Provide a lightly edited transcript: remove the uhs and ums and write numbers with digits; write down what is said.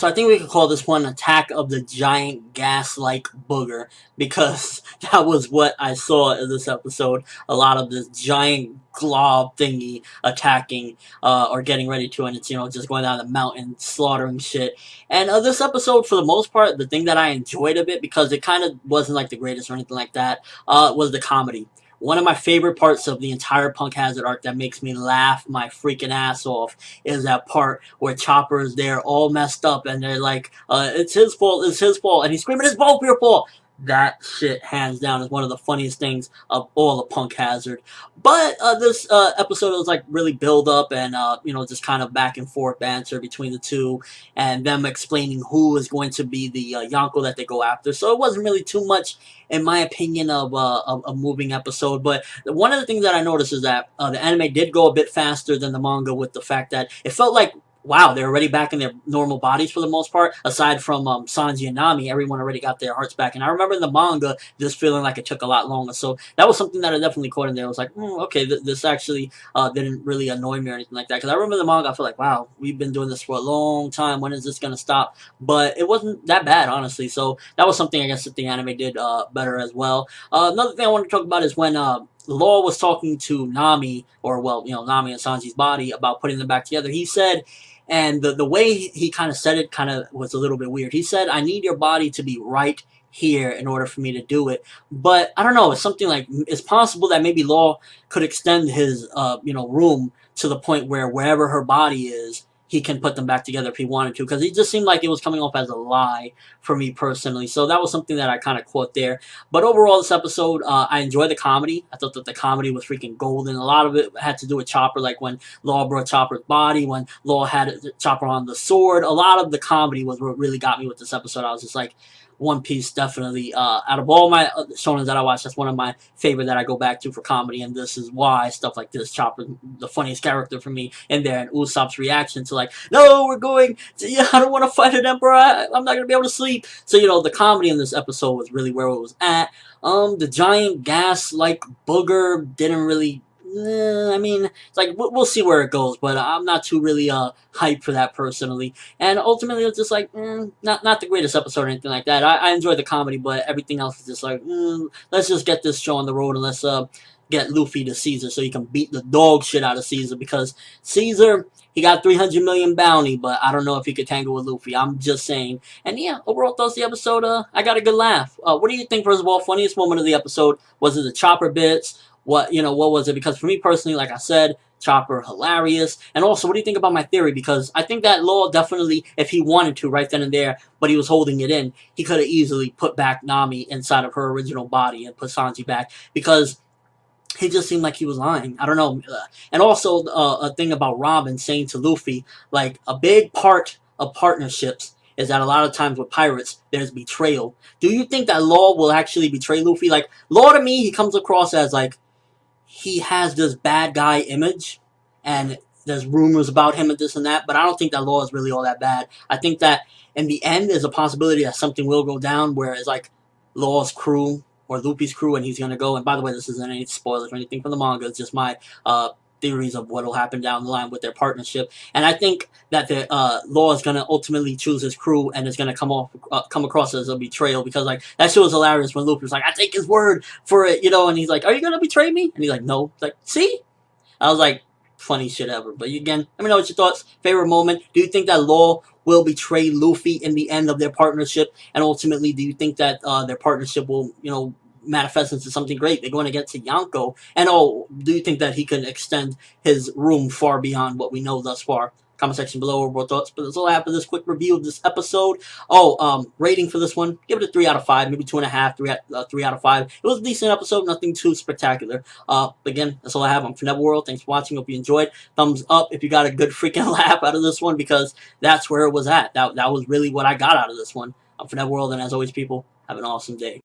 So I think we could call this one Attack of the Giant Gas-like Booger, because that was what I saw in this episode. A lot of this giant glob thingy attacking, or getting ready to, and it's, just going down the mountain, slaughtering shit. And this episode, for the most part, the thing that I enjoyed a bit, because it kind of wasn't like the greatest or anything like that, was the comedy. One of my favorite parts of the entire Punk Hazard arc that makes me laugh my freaking ass off is that part where Chopper is there all messed up and they're like, it's his fault, and he's screaming, it's both your fault. That shit, hands down, is one of the funniest things of all of Punk Hazard. But this episode was like really build up and just kind of back and forth banter between the two, and them explaining who is going to be the Yonko that they go after. So it wasn't really too much, in my opinion, of a moving episode. But one of the things that I noticed is that the anime did go a bit faster than the manga, with the fact that it felt like, wow, they're already back in their normal bodies for the most part. Aside from Sanji and Nami, everyone already got their hearts back. And I remember in the manga, this feeling like it took a lot longer. So that was something that I definitely caught in there. I was like, okay, this actually didn't really annoy me or anything like that. Because I remember the manga, I felt like, wow, we've been doing this for a long time. When is this going to stop? But it wasn't that bad, honestly. So that was something I guess that the anime did better as well. Another thing I want to talk about is when Law was talking to Nami, or Nami and Sanji's body, about putting them back together. He said, and the way he kind of said it kind of was a little bit weird. He said, I need your body to be right here in order for me to do it. But I don't know, it's something like, it's possible that maybe Law could extend his room to the point where wherever her body is, he can put them back together if he wanted to, because it just seemed like it was coming off as a lie for me personally. So that was something that I kind of caught there. But overall, this episode, I enjoyed the comedy. I thought that the comedy was freaking golden. A lot of it had to do with Chopper, like when Law brought Chopper's body, when Law had Chopper on the sword. A lot of the comedy was what really got me with this episode. I was just like, One Piece definitely, out of all my shonens that I watch, that's one of my favorite that I go back to for comedy, and this is why stuff like this. Chopper, the funniest character for me in there, and Usopp's reaction to like, no, we're going to, I don't want to fight an emperor, I'm not going to be able to sleep. So, the comedy in this episode was really where it was at. The giant gas-like booger didn't really, I mean, it's like, we'll see where it goes, but I'm not too really hyped for that personally. And ultimately, it's just like, not the greatest episode or anything like that. I enjoyed the comedy, but everything else is just like, let's just get this show on the road, and let's get Luffy to Caesar so he can beat the dog shit out of Caesar, because Caesar, he got 300 million bounty, but I don't know if he could tangle with Luffy. I'm just saying. And yeah, overall thoughts of the episode, I got a good laugh. What do you think, first of all, funniest moment of the episode? Was it the Chopper bits? What was it? Because for me personally, like I said, Chopper, hilarious. And also, what do you think about my theory? Because I think that Law definitely, if he wanted to right then and there, but he was holding it in, he could have easily put back Nami inside of her original body and put Sanji back, because he just seemed like he was lying. I don't know. And also, a thing about Robin saying to Luffy, like, a big part of partnerships is that a lot of times with pirates, there's betrayal. Do you think that Law will actually betray Luffy? Like, Law to me, he comes across as, like, he has this bad guy image, and there's rumors about him and this and that, but I don't think that Law is really all that bad. I think that in the end, there's a possibility that something will go down where it's like Law's crew or Luffy's crew, and he's going to go. And by the way, this isn't any spoilers or anything from the manga. It's just my theories of what will happen down the line with their partnership. And I think that the Law is going to ultimately choose his crew, and it's going to come across as a betrayal, because like that shit was hilarious when Luffy was like, I take his word for it, and he's like, are you going to betray me? And he's like, no. It's like, see? I was like, funny shit ever. But again, let me know what your thoughts. Favorite moment. Do you think that Law will betray Luffy in the end of their partnership? And ultimately, do you think that their partnership will, manifest into something great? They're going to get to Yonko. And do you think that he can extend his room far beyond what we know thus far? Comment section below overall thoughts. But that's all I have for this quick review of this episode. Rating for this one, give it a 3 out of 5, maybe 2.5, 3 out of 5. It was a decent episode, nothing too spectacular. Again, that's all I have. I'm for World. Thanks for watching. Hope you enjoyed. Thumbs up if you got a good freaking laugh out of this one, because that's where it was at. That was really what I got out of this one. I'm for World, and as always, people, have an awesome day.